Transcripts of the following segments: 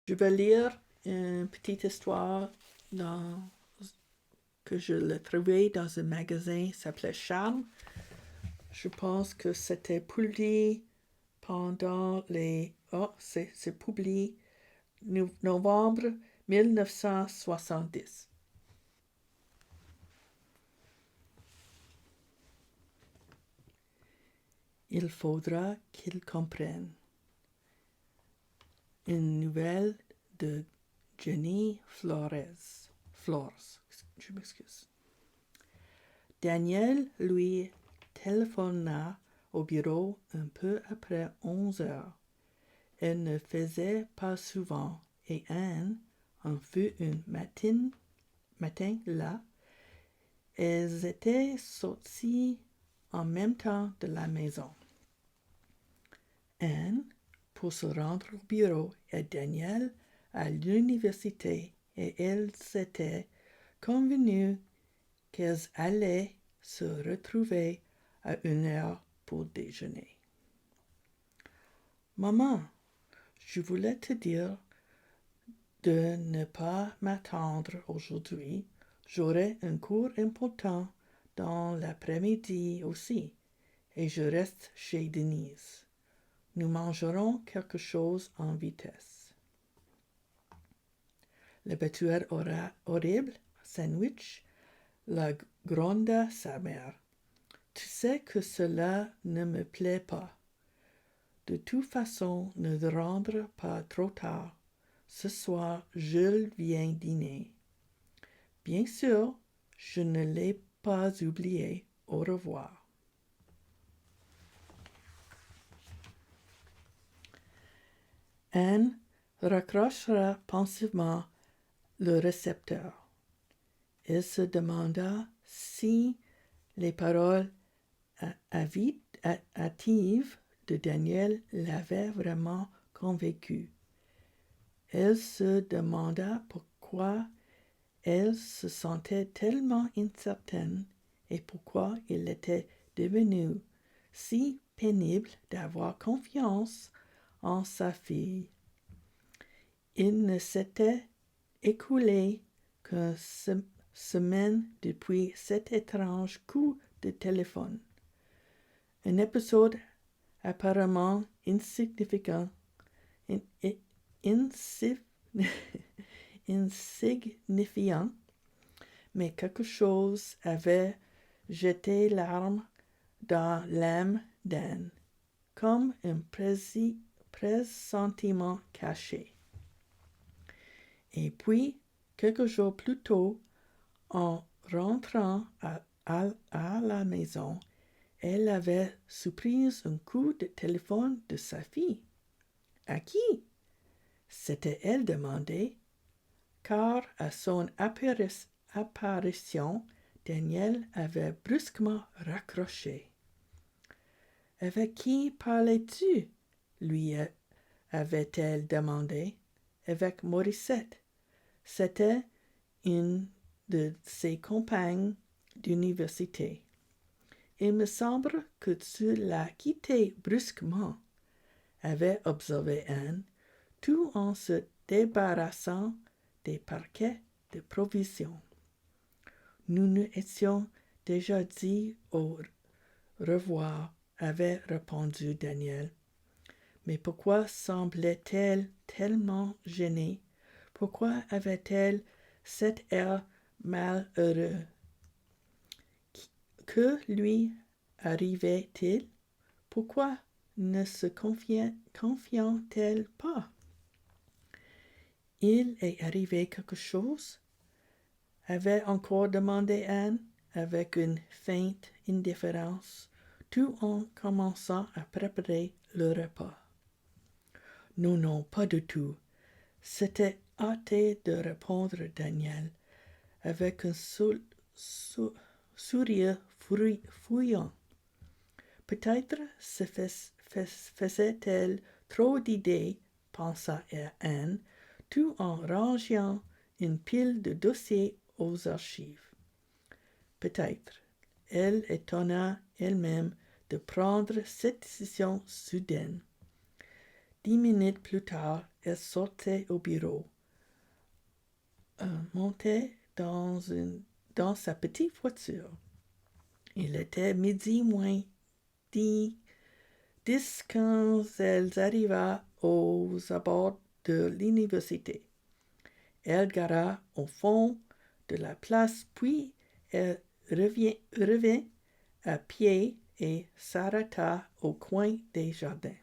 Je vais lire une petite histoire que je l'ai trouvée dans un magasin qui s'appelait Charme. Je pense que c'était publié pendant les... Oh, c'est publié novembre 1970. Il faudra qu'ils comprennent. Une nouvelle de Jenny Flores. Je m'excuse. Daniel lui téléphona au bureau un peu après 11 heures. Elle ne faisait pas souvent et Anne en fut un matin là. Elles étaient sorties en même temps de la maison. Anne, pour se rendre au bureau, et Daniel à l'université, et elles étaient convenues qu'elles allaient se retrouver à 1 heure pour déjeuner. Maman, je voulais te dire de ne pas m'attendre aujourd'hui. J'aurai un cours important dans l'après-midi aussi, et je reste chez Denise. Nous mangerons quelque chose en vitesse. Le battueur horrible, sandwich, la gronda sa mère. Tu sais que cela ne me plaît pas. De toute façon, ne rentre pas trop tard. Ce soir, Jules vient dîner. Bien sûr, je ne l'ai pas oublié. Au revoir. Anne raccrochera pensivement le récepteur. Elle se demanda si les paroles hâtives de Daniel l'avaient vraiment convaincue. Elle se demanda pourquoi elle se sentait tellement incertaine et pourquoi il était devenu si pénible d'avoir confiance en sa fille. Il ne s'était écoulé qu'une semaine depuis cet étrange coup de téléphone. Un épisode apparemment insignifiant, insignifiant, mais quelque chose avait jeté l'arme dans l'âme d'Anne, comme un pressentiment caché. Et puis, quelques jours plus tôt, en rentrant à la maison, elle avait surpris un coup de téléphone de sa fille. À qui? C'était elle demandée, car à son apparition, Daniel avait brusquement raccroché. Avec qui parlais-tu? Lui avait-elle demandé. Avec Morissette. C'était une de ses compagnes d'université. Il me semble que tu l'as quittée brusquement, avait observé Anne, tout en se débarrassant des paquets de provisions. Nous nous étions déjà dit au revoir, avait répondu Daniel. Mais pourquoi semblait-elle tellement gênée? Pourquoi avait-elle cet air malheureux? Que lui arrivait-il? Pourquoi ne se confiant-elle pas? Il est arrivé quelque chose? Avait encore demandé Anne, avec une feinte indifférence, tout en commençant à préparer le repas. Non, non, pas du tout. S'était hâté de répondre Daniel, avec un sourire fouillant. Peut-être se faisait-elle trop d'idées, pensa Anne, tout en rangeant une pile de dossiers aux archives. Peut-être. Elle étonna elle-même de prendre cette décision soudaine. 10 minutes plus tard, elle sortait au bureau, montait dans sa petite voiture. Il était midi moins 10 quand elle arriva aux abords de l'université. Elle gara au fond de la place, puis elle revint à pied et s'arrêta au coin des jardins.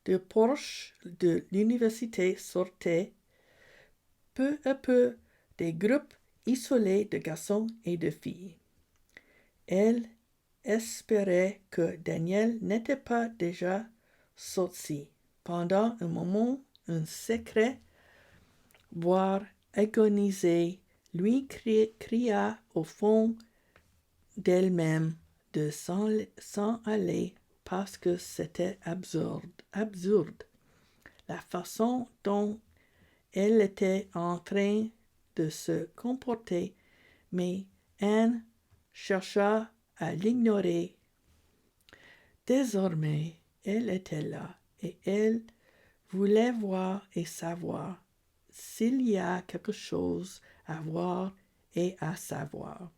Du porche de l'université sortaient peu à peu des groupes isolés de garçons et de filles. Elle espérait que Daniel n'était pas déjà sorti. Pendant un moment, un secret, voire agonisé, lui cria au fond d'elle-même de s'en aller parce que c'était absurde. La façon dont elle était en train de se comporter, mais Anne chercha à l'ignorer. Désormais, elle était là et elle voulait voir et savoir s'il y a quelque chose à voir et à savoir.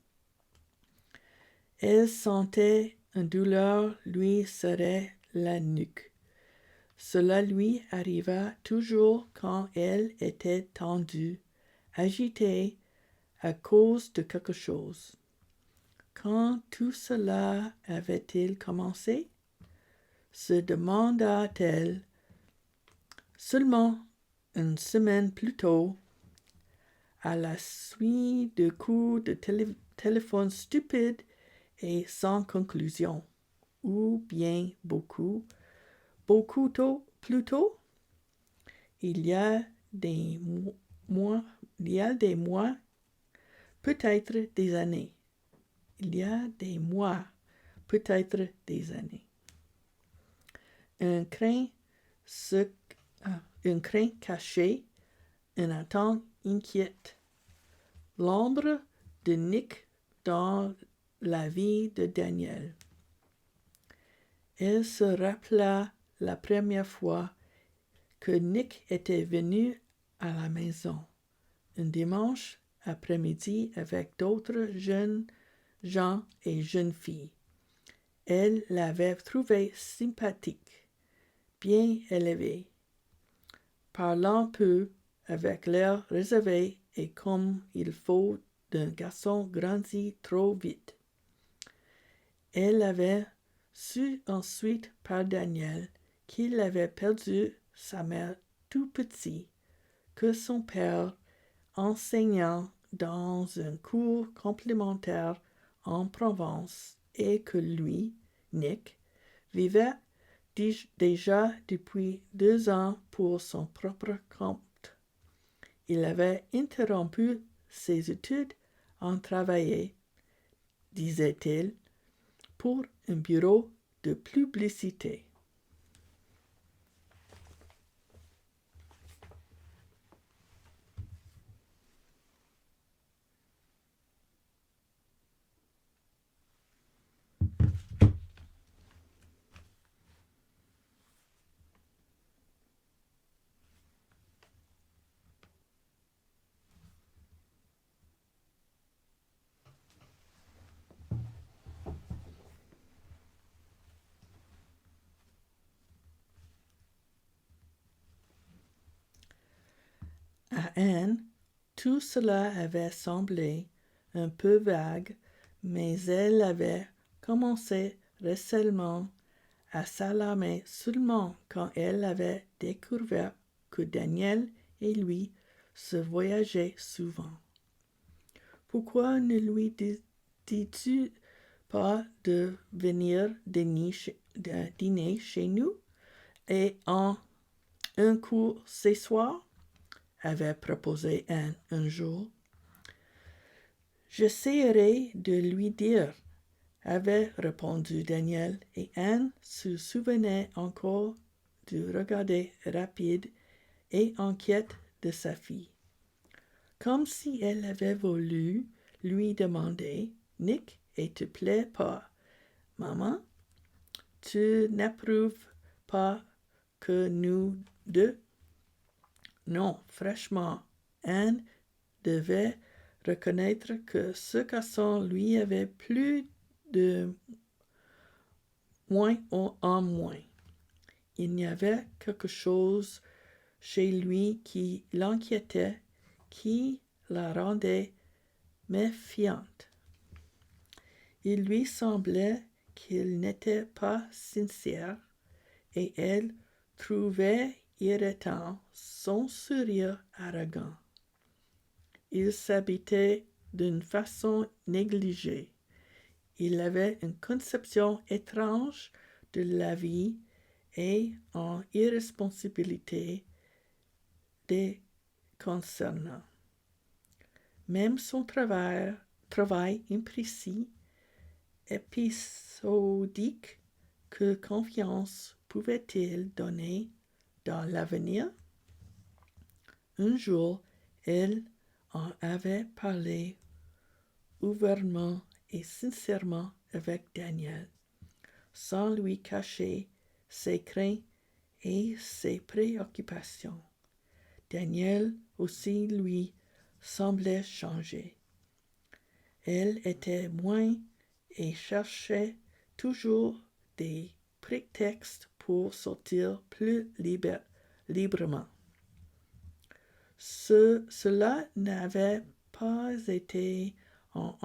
Elle sentait une douleur lui serrer la nuque. Cela lui arriva toujours quand elle était tendue, agitée à cause de quelque chose. Quand tout cela avait-il commencé? Se demanda-t-elle. Seulement une semaine plus tôt, à la suite de coups de téléphone stupides et sans conclusion, ou bien beaucoup plus tôt, il y a des mois, peut-être des années. Il y a des mois, peut-être des années. Un crin caché, une attente inquiète. L'ombre de Nick dans la vie de Daniel. Elle se rappela la première fois que Nick était venu à la maison, un dimanche après-midi avec d'autres jeunes gens et jeunes filles. Elle l'avait trouvé sympathique, bien élevé, parlant peu, avec l'air réservé et comme il faut d'un garçon grandi trop vite. Elle avait su ensuite par Daniel qu'il avait perdu sa mère tout petit, que son père, enseignant dans un cours complémentaire en Provence, et que lui, Nick, vivait déjà depuis 2 ans pour son propre compte. Il avait interrompu ses études en travaillant, disait-il, pour un bureau de publicité. À Anne, tout cela avait semblé un peu vague, mais elle avait commencé récemment à s'alarmer seulement quand elle avait découvert que Daniel et lui se voyageaient souvent. Pourquoi ne lui dis-tu pas de venir dîner chez nous et en un coup ce soir? Avait proposé Anne un jour. J'essaierai de lui dire, avait répondu Daniel, et Anne se souvenait encore du regard rapide et inquiet de sa fille. Comme si elle avait voulu lui demander, Nick, et te plaît pas, maman? Tu n'approuves pas que nous deux? Non, franchement, Anne devait reconnaître que ce garçon lui avait plus de moins en moins. Il y avait quelque chose chez lui qui l'inquiétait, qui la rendait méfiante. Il lui semblait qu'il n'était pas sincère et elle trouvait irritant son sourire arrogant. Il s'habitait d'une façon négligée. Il avait une conception étrange de la vie et une irresponsabilité des concernant. Même son travail imprécis, épisodique, que confiance pouvait-il donner dans l'avenir? Un jour, elle en avait parlé ouvertement et sincèrement avec Daniel, sans lui cacher ses craintes et ses préoccupations. Daniel aussi lui semblait changer. Elle était moins et cherchait toujours des prétextes pour sortir plus librement. Cela n'avait pas été un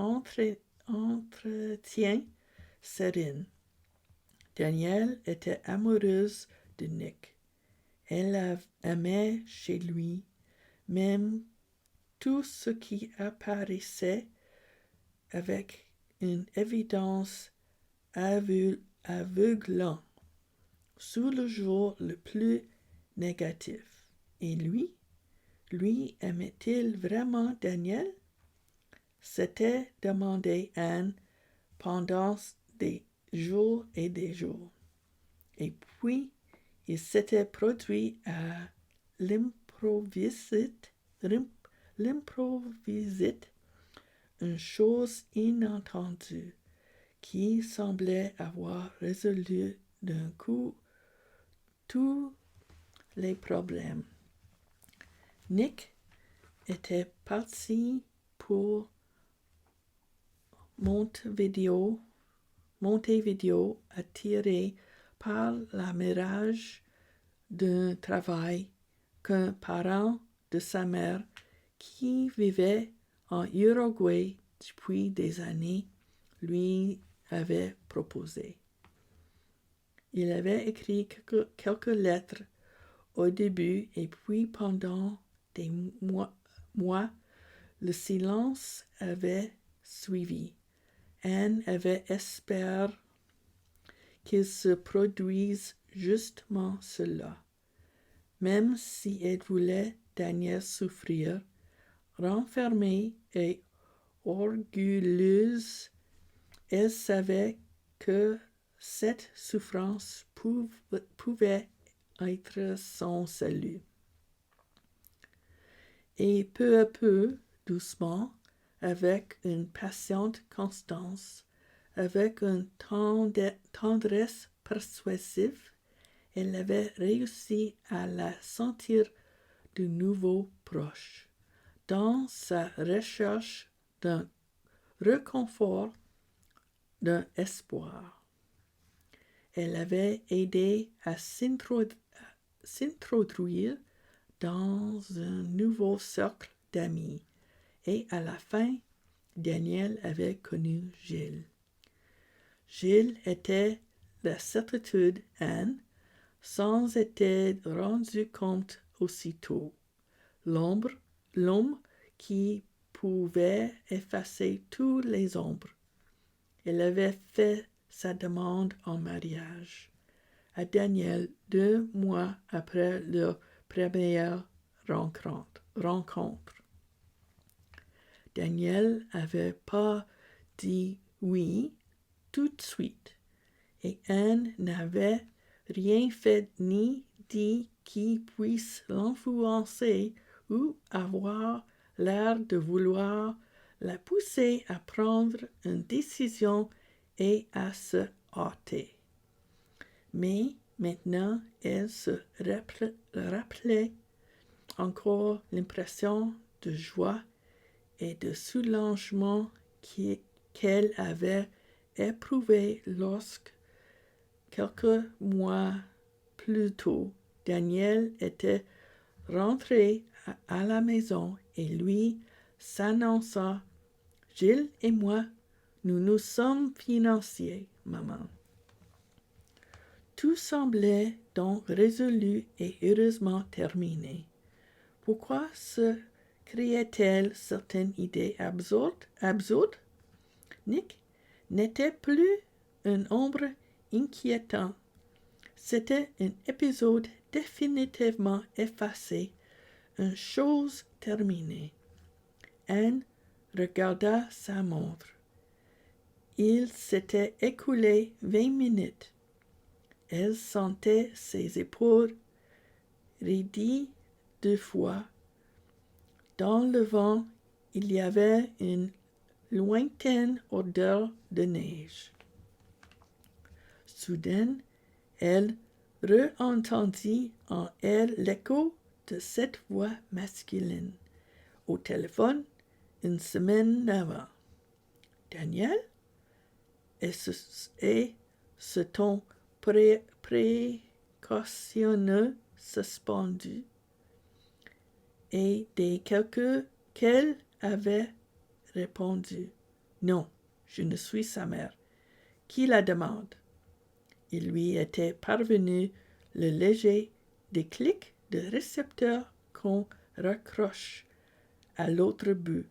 entretien serein. Daniel était amoureuse de Nick. Elle aimait chez lui même tout ce qui apparaissait avec une évidence aveuglante sous le jour le plus négatif. Et lui aimait-il vraiment Daniel? S'était demandé Anne pendant des jours et des jours. Et puis, il s'était produit à l'improviste une chose inattendue qui semblait avoir résolu d'un coup tous les problèmes. Nick était parti pour Montevideo, attiré par la mirage d'un travail qu'un parent de sa mère qui vivait en Uruguay depuis des années lui avait proposé. Il avait écrit quelques lettres au début et puis pendant des mois, le silence avait suivi. Anne avait espéré qu'il se produise justement cela. Même si elle voulait Daniel souffrir, renfermée et orgueilleuse, elle savait que cette souffrance pouvait être son salut. Et peu à peu, doucement, avec une patiente constance, avec une tendresse persuasive, elle avait réussi à la sentir de nouveau proche, dans sa recherche d'un réconfort, d'un espoir. Elle avait aidé à s'introduire dans un nouveau cercle d'amis, et à la fin, Daniel avait connu Gilles. Gilles était la certitude Anne, sans être rendu compte aussitôt. L'homme qui pouvait effacer tous les ombres. Elle avait fait sa demande en mariage à Daniel 2 mois après leur première rencontre. Daniel n'avait pas dit oui tout de suite, et Anne n'avait rien fait ni dit qui puisse l'influencer ou avoir l'air de vouloir la pousser à prendre une décision et à se hâter. Mais Maintenant, elle se rappelait encore l'impression de joie et de soulagement qu'elle avait éprouvé lorsque, quelques mois plus tôt, Daniel était rentré à la maison et lui s'annonça: « Gilles et moi, nous nous sommes financiers, maman. » Tout semblait donc résolu et heureusement terminé. Pourquoi se créait-elle certaines idées absurdes? Nick n'était plus une ombre inquiétante. C'était un épisode définitivement effacé, une chose terminée. Anne regarda sa montre. Il s'était écoulé 20 minutes. Elle sentait ses épaules raidies 2 fois. Dans le vent, il y avait une lointaine odeur de neige. Soudain, elle re-entendit en elle l'écho de cette voix masculine, au téléphone, une semaine avant. « Daniel ?» Et ce ton précautionneux suspendu. Et dès qu'elle avait répondu: « Non, je ne suis sa mère. Qui la demande? » Il lui était parvenu le léger déclic de récepteur qu'on raccroche à l'autre bout.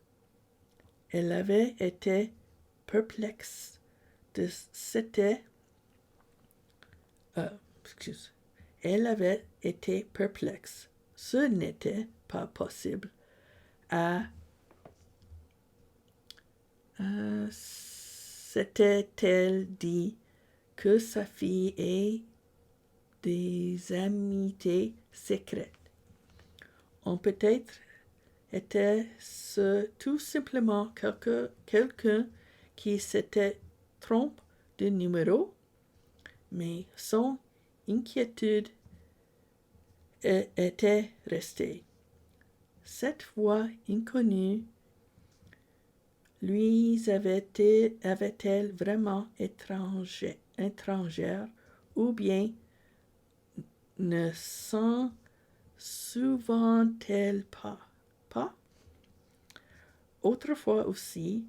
Elle avait été perplexe. Elle avait été perplexe. Ce n'était pas possible. S'était-elle dit que sa fille ait des amitiés secrètes? Ou peut-être était-ce tout simplement quelqu'un qui s'était trompé de numéro? Mais son inquiétude était restée. Cette voix inconnue lui avait-elle vraiment étrangère, ou bien ne s'en souvint-elle pas? Autrefois aussi,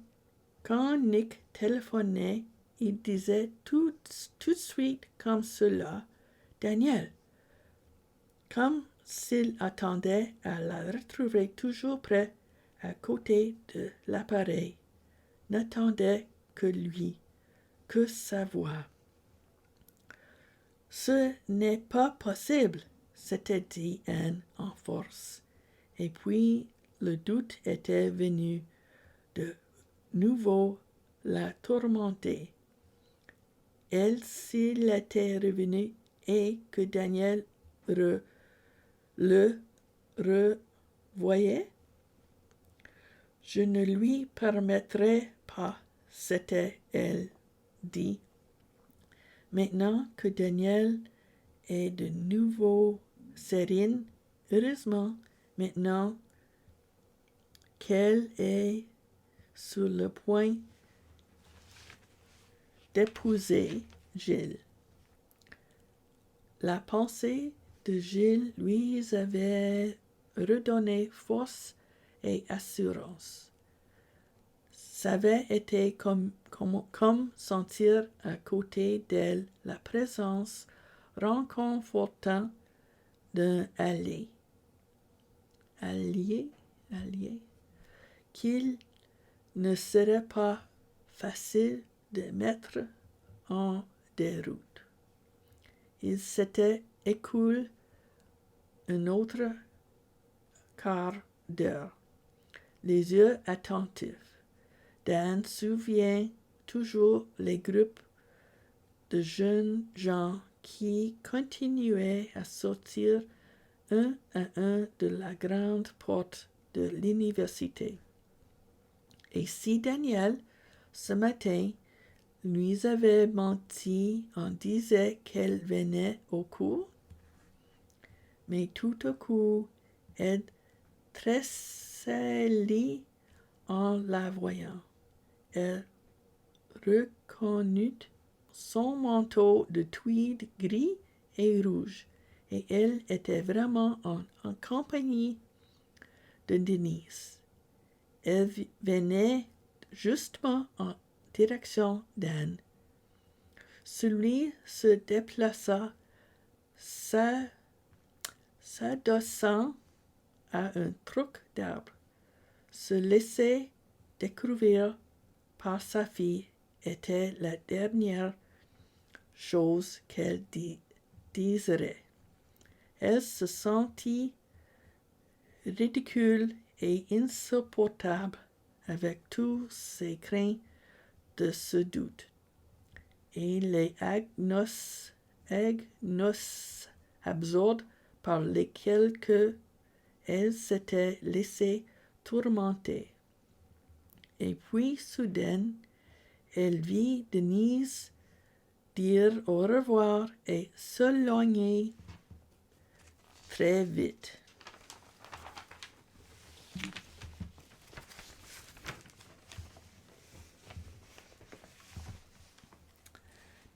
quand Nick téléphonait, il disait tout de suite comme cela: « Daniel », comme s'il attendait à la retrouver toujours près, à côté de l'appareil, n'attendait que lui, que sa voix. « Ce n'est pas possible », s'était dit Anne en force, et puis le doute était venu de nouveau la tourmenter. Elle s'il était revenu et que Daniel le revoyait? « Je ne lui permettrai pas », s'était-elle dit. Maintenant que Daniel est de nouveau sereine, heureusement, maintenant qu'elle est sur le point d'épouser Gilles. La pensée de Gilles lui avait redonné force et assurance. Ça avait été comme sentir à côté d'elle la présence réconfortante d'un allié, qu'il ne serait pas facile de mettre en déroute. Il s'était écoulé un autre quart d'heure, les yeux attentifs. Dan souvient toujours les groupes de jeunes gens qui continuaient à sortir un à un de la grande porte de l'université. Et si Daniel, ce matin, lui avait menti en disant qu'elle venait au cours, mais tout à coup, elle tressaillit en la voyant. Elle reconnut son manteau de tweed gris et rouge, et elle était vraiment en compagnie de Denise. Elle venait justement en direction d'Anne. Celui se déplaça, s'adossant à un tronc d'arbre. Se laisser découvrir par sa fille était la dernière chose qu'elle désirait. Elle se sentit ridicule et insupportable avec tous ses craintes de ce doute. Et les agnos absurdes par lesquels elle s'était laissée tourmenter. Et puis, soudain, elle vit Denise dire au revoir et s'éloigner très vite.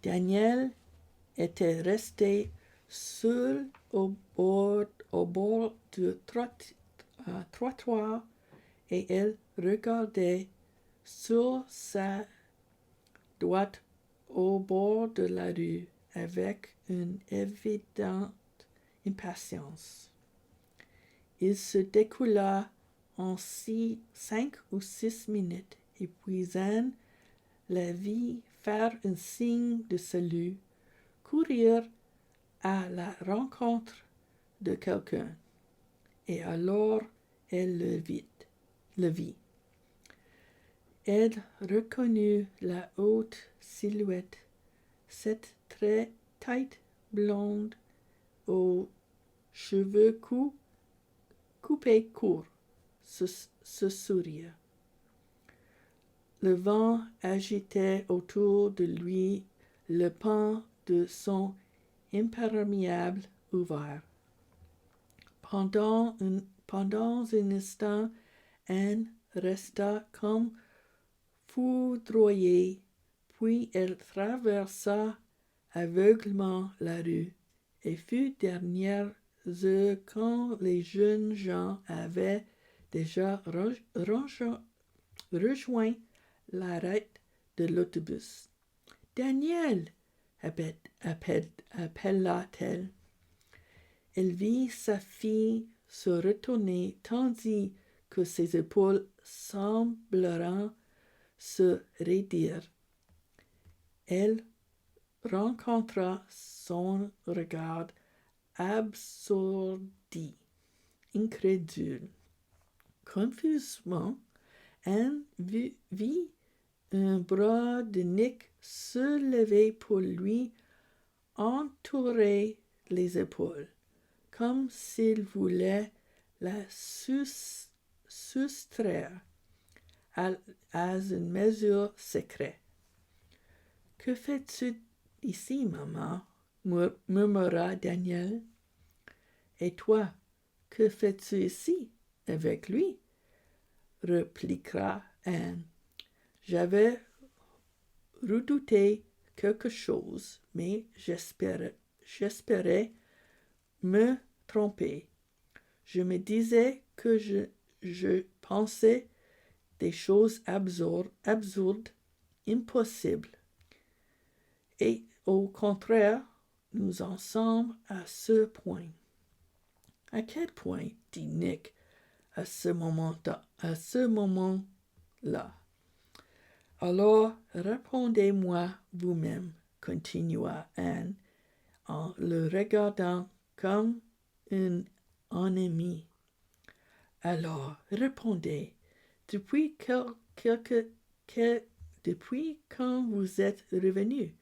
Daniel était resté seul au bord du trottoir et elle regardait sur sa droite au bord de la rue avec une évidente impatience. Il se découla en 5 ou 6 minutes, et puis Anne la vit faire un signe de salut, courir à la rencontre de quelqu'un, et alors elle le vit. Elle reconnut la haute silhouette, cette tête blonde aux cheveux coupés courts, ce sourire. Le vent agitait autour de lui le pan de son imperméable ouvert. Pendant un instant, Anne resta comme foudroyée, puis elle traversa aveuglement la rue et fut dernière heure quand les jeunes gens avaient déjà rejoint l'arrêt de l'autobus. « Daniel !» appela-t-elle. Elle vit sa fille se retourner tandis que ses épaules semblèrent se raidir. Elle rencontra son regard abasourdi, incrédule. Confusément, Anne vit un bras de Nick se lever pour lui entourer les épaules, comme s'il voulait la soustraire à une mesure secrète. « Que fais-tu ici, maman ?» murmura Daniel. « Et toi, que fais-tu ici, avec lui ?» répliqua Anne. « J'avais redouté quelque chose, mais j'espérais me tromper. Je me disais que je pensais des choses absurdes, impossibles. Et au contraire, nous en sommes à ce point. » « À quel point ?» dit Nick à ce moment-là. « Alors, répondez-moi vous-même, » continua Anne, en le regardant comme un ennemi. « Alors, répondez, depuis quand vous êtes revenu?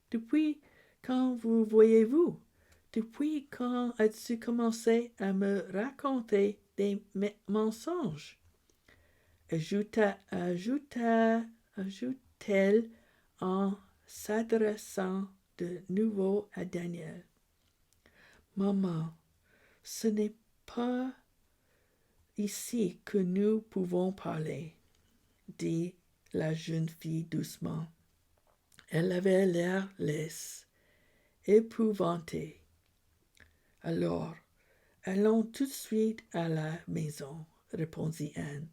Depuis quand vous voyez-vous? Depuis quand as-tu commencé à me raconter des mensonges? » ajouta-t-elle en s'adressant de nouveau à Daniel. « Maman, ce n'est pas ici que nous pouvons parler, » dit la jeune fille doucement. Elle avait l'air lasse, épouvantée. « Alors, allons tout de suite à la maison, » répondit Anne.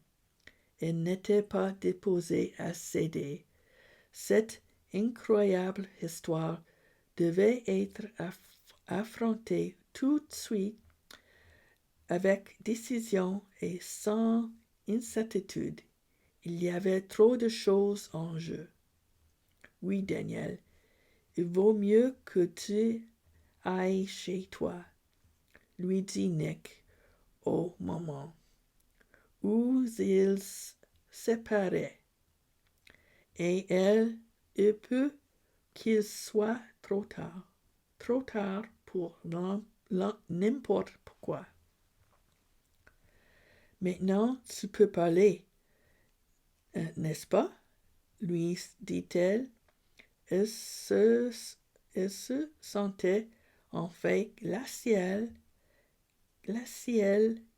Elle n'était pas disposée à céder. Cette incroyable histoire devait être affrontée tout de suite avec décision et sans incertitude. Il y avait trop de choses en jeu. « Oui, Daniel, il vaut mieux que tu ailles chez toi, » lui dit Nick au moment où ils séparaient. Et il peut qu'il soit trop tard pour n'importe quoi. « Maintenant, tu peux parler, n'est-ce pas ?» lui dit-elle. Elle se sentait en fait glaciale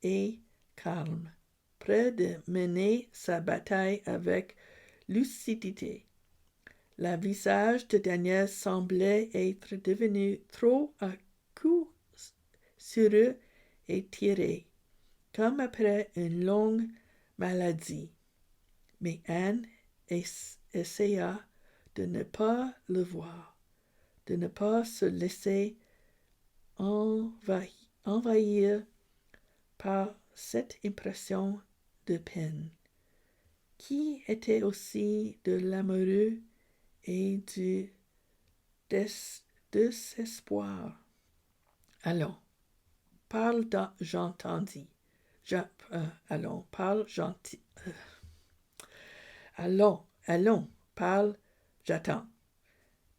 et calme, près de mener sa bataille avec lucidité. Le visage de Daniel semblait être devenu trop à coup sûr et tiré, comme après une longue maladie. Mais Anne essaya de ne pas le voir, de ne pas se laisser envahir par cette impression de peine, qui était aussi de l'amoureux et du désespoir. « Allons, parle gentille. Allons, parle gentil. Allons, parle, j'attends.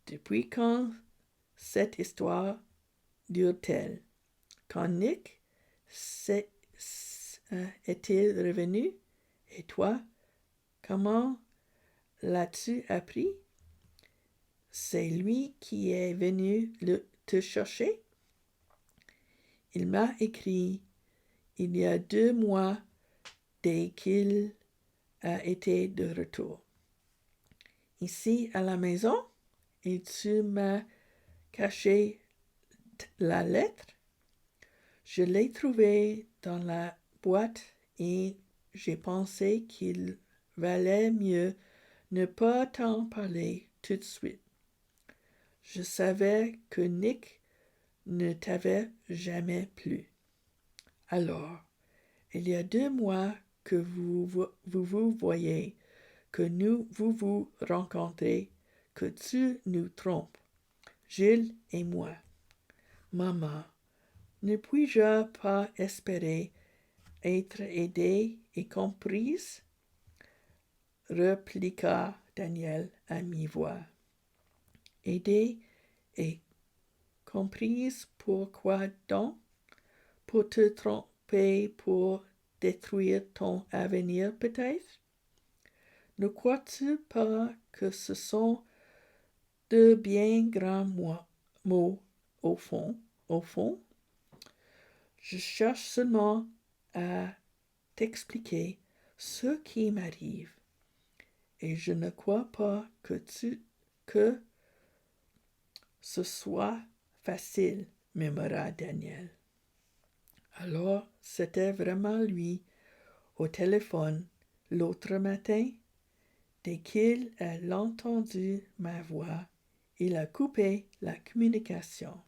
Depuis quand cette histoire dure-t-elle? Quand Nick est-il revenu? Et toi, comment l'as-tu appris? C'est lui qui est venu te chercher? Il m'a écrit il y a 2 mois dès qu'il a été de retour. Ici à la maison? Et tu m'as caché la lettre? Je l'ai trouvée dans la boîte et j'ai pensé qu'il valait mieux ne pas t'en parler tout de suite. Je savais que Nick ne t'avait jamais plu. Alors, il y a 2 mois que vous voyez, que vous rencontrez, que tu nous trompes, Gilles et moi. Maman, ne puis-je pas espérer être aidée et comprise? Répliqua Daniel à mi-voix. Aidée et comprise, pourquoi donc? Pour te tromper, pour détruire ton avenir peut-être? Ne crois-tu pas que ce sont de bien grands mots au fond? Je cherche seulement à t'expliquer ce qui m'arrive, et je ne crois pas que ce soit facile, murmura Daniel. Alors, c'était vraiment lui, au téléphone, l'autre matin. Dès qu'il a entendu ma voix, il a coupé la communication.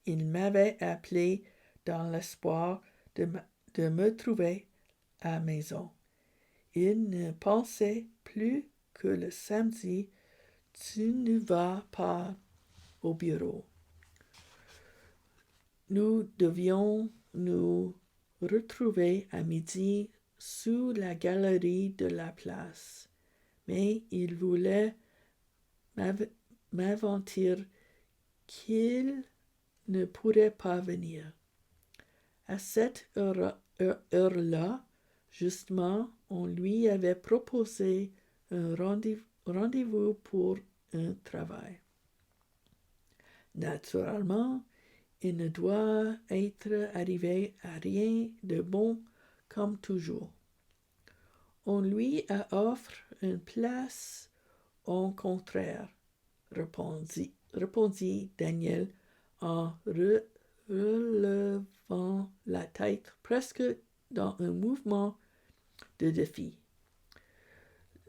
Il m'avait appelé dans l'espoir de me trouver à la maison. Il ne pensait plus que le samedi, tu ne vas pas au bureau. Nous devions nous retrouver à midi sous la galerie de la place, mais il voulait m'aventir qu'il ne pourrait pas venir. À cette heure-là, justement, on lui avait proposé un rendez-vous pour un travail. Naturellement, il ne doit être arrivé à rien de bon comme toujours. On lui offre une place au contraire, répondit Daniel en relevant la tête presque dans un mouvement de défi.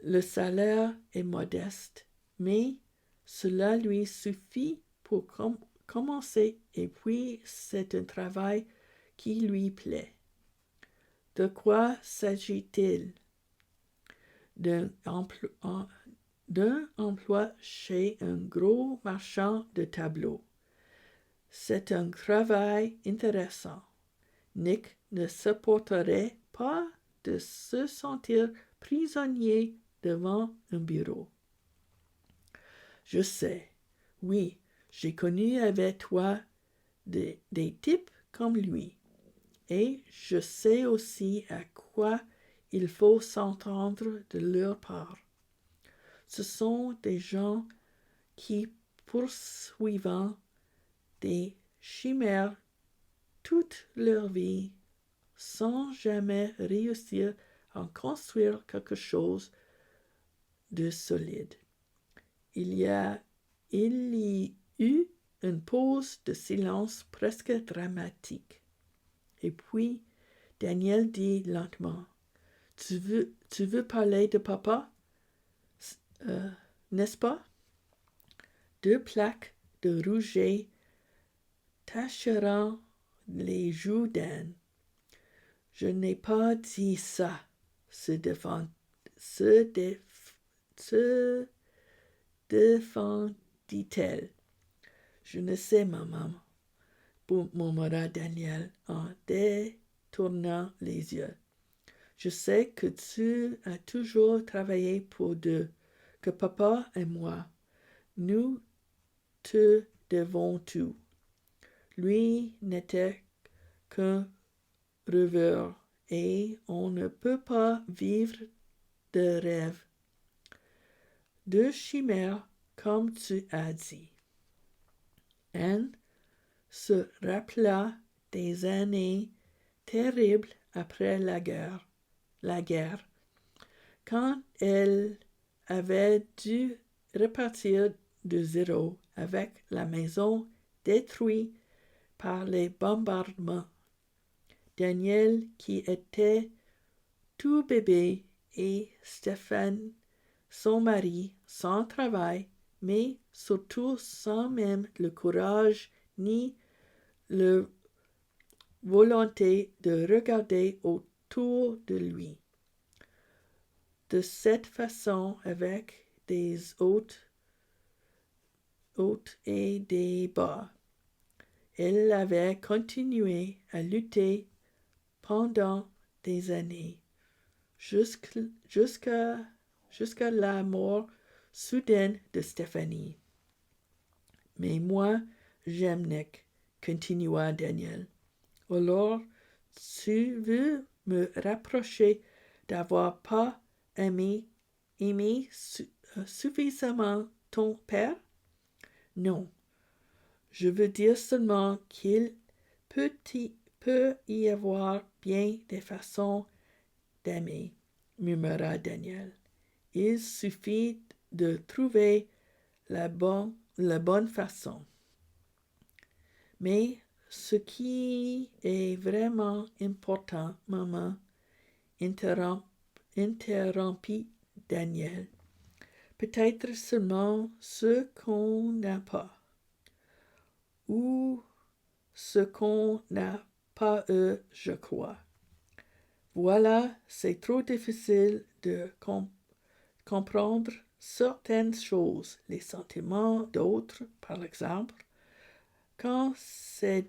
Le salaire est modeste, mais cela lui suffit pour commencer et puis c'est un travail qui lui plaît. De quoi s'agit-il? D'un emploi chez un gros marchand de tableaux. C'est un travail intéressant. Nick ne supporterait pas de se sentir prisonnier devant un bureau. Je sais, oui, j'ai connu avec toi des types comme lui. Et je sais aussi à quoi il faut s'entendre de leur part. Ce sont des gens qui, poursuivant des chimères toute leur vie, sans jamais réussir à construire quelque chose de solide. Il y eut une pause de silence presque dramatique. Et puis, Daniel dit lentement, tu veux parler de papa, n'est-ce pas? 2 plaques de rouget tacheront les joues d'Anne. Je n'ai pas dit ça, se défendit-elle. Je ne sais, maman, murmura Daniel en détournant les yeux. Je sais que tu as toujours travaillé pour deux, que papa et moi, nous te devons tout. Lui n'était qu'un rêveur et on ne peut pas vivre de rêves, de chimères comme tu as dit. Anne se rappela des années terribles après la guerre, quand elle avait dû repartir de zéro avec la maison détruite par les bombardements. Daniel, qui était tout bébé, et Stéphane, son mari, sans travail, mais surtout sans même le courage ni la volonté de regarder autour de lui. De cette façon, avec des hauts et des bas, elle avait continué à lutter pendant des années, jusqu'à la mort soudaine de Stéphanie. Mais moi, j'aime Nick, continua Daniel. Alors, tu veux me rapprocher d'avoir pas aimé suffisamment ton père? Non. Je veux dire seulement qu'il peut y avoir bien des façons d'aimer, murmura Daniel. Il suffit de trouver la bonne façon. Mais ce qui est vraiment important, maman, interrompit Daniel. Peut-être seulement ce qu'on n'a pas. Ou ce qu'on n'a pas eu, je crois. Voilà, c'est trop difficile de comprendre certaines choses, les sentiments d'autres, par exemple, quand c'est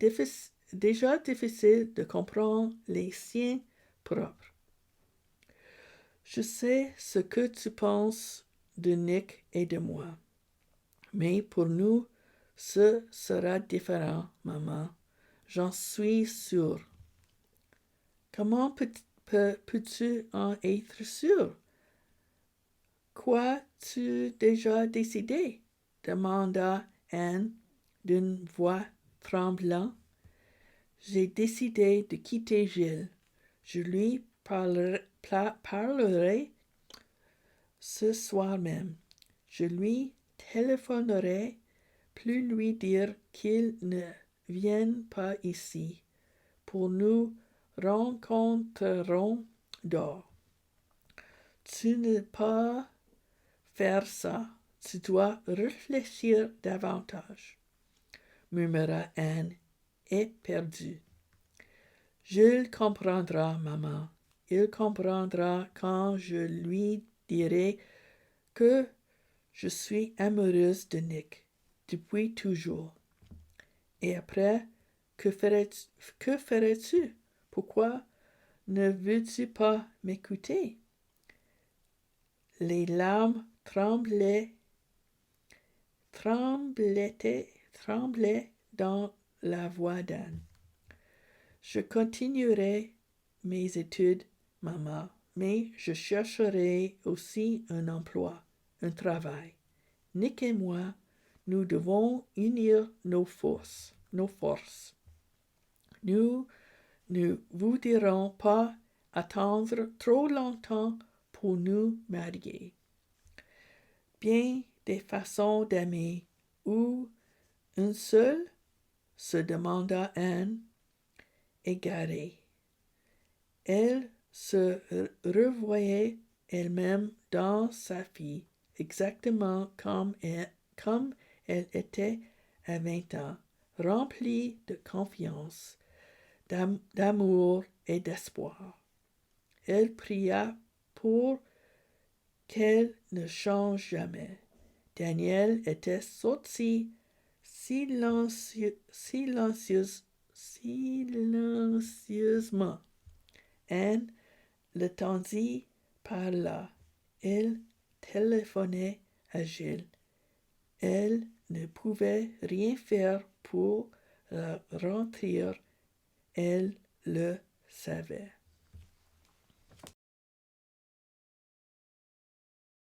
déjà difficile de comprendre les siens propres. Je sais ce que tu penses de Nick et de moi, mais pour nous, ce sera différent, maman. J'en suis sûre. Comment peux-tu en être sûre? Quoi As-tu déjà décidé? Demanda Anne d'une voix tremblante. J'ai décidé de quitter Gilles. Je lui parlerai ce soir même. Je lui téléphonerai, plus lui dire qu'il ne vienne pas ici. Pour nous rencontrerons dehors. Tu ne peux pas faire ça. Tu dois réfléchir davantage, murmura Anne, éperdue. Jules comprendra, maman. Il comprendra quand je lui dirai que je suis amoureuse de Nick depuis toujours. Et après, que ferais-tu? Pourquoi ne veux-tu pas m'écouter? Les larmes tremblaient dans la voix d'Anne. Je continuerai mes études, maman, mais je chercherai aussi un emploi, un travail. Nick et moi, nous devons unir nos forces. Nous ne voudrons pas attendre trop longtemps pour nous marier. Bien des façons d'aimer, ou une seule, se demanda Anne, égarée. Elle se revoyait elle-même dans sa fille, exactement comme elle était à 20 ans, remplie de confiance, d'amour et d'espoir. Elle pria pour qu'elle ne change jamais. Daniel était sorti silencieusement. Anne le tendit par là. Elle téléphonait à Gilles. Elle ne pouvait rien faire pour le rentrer. Elle le savait.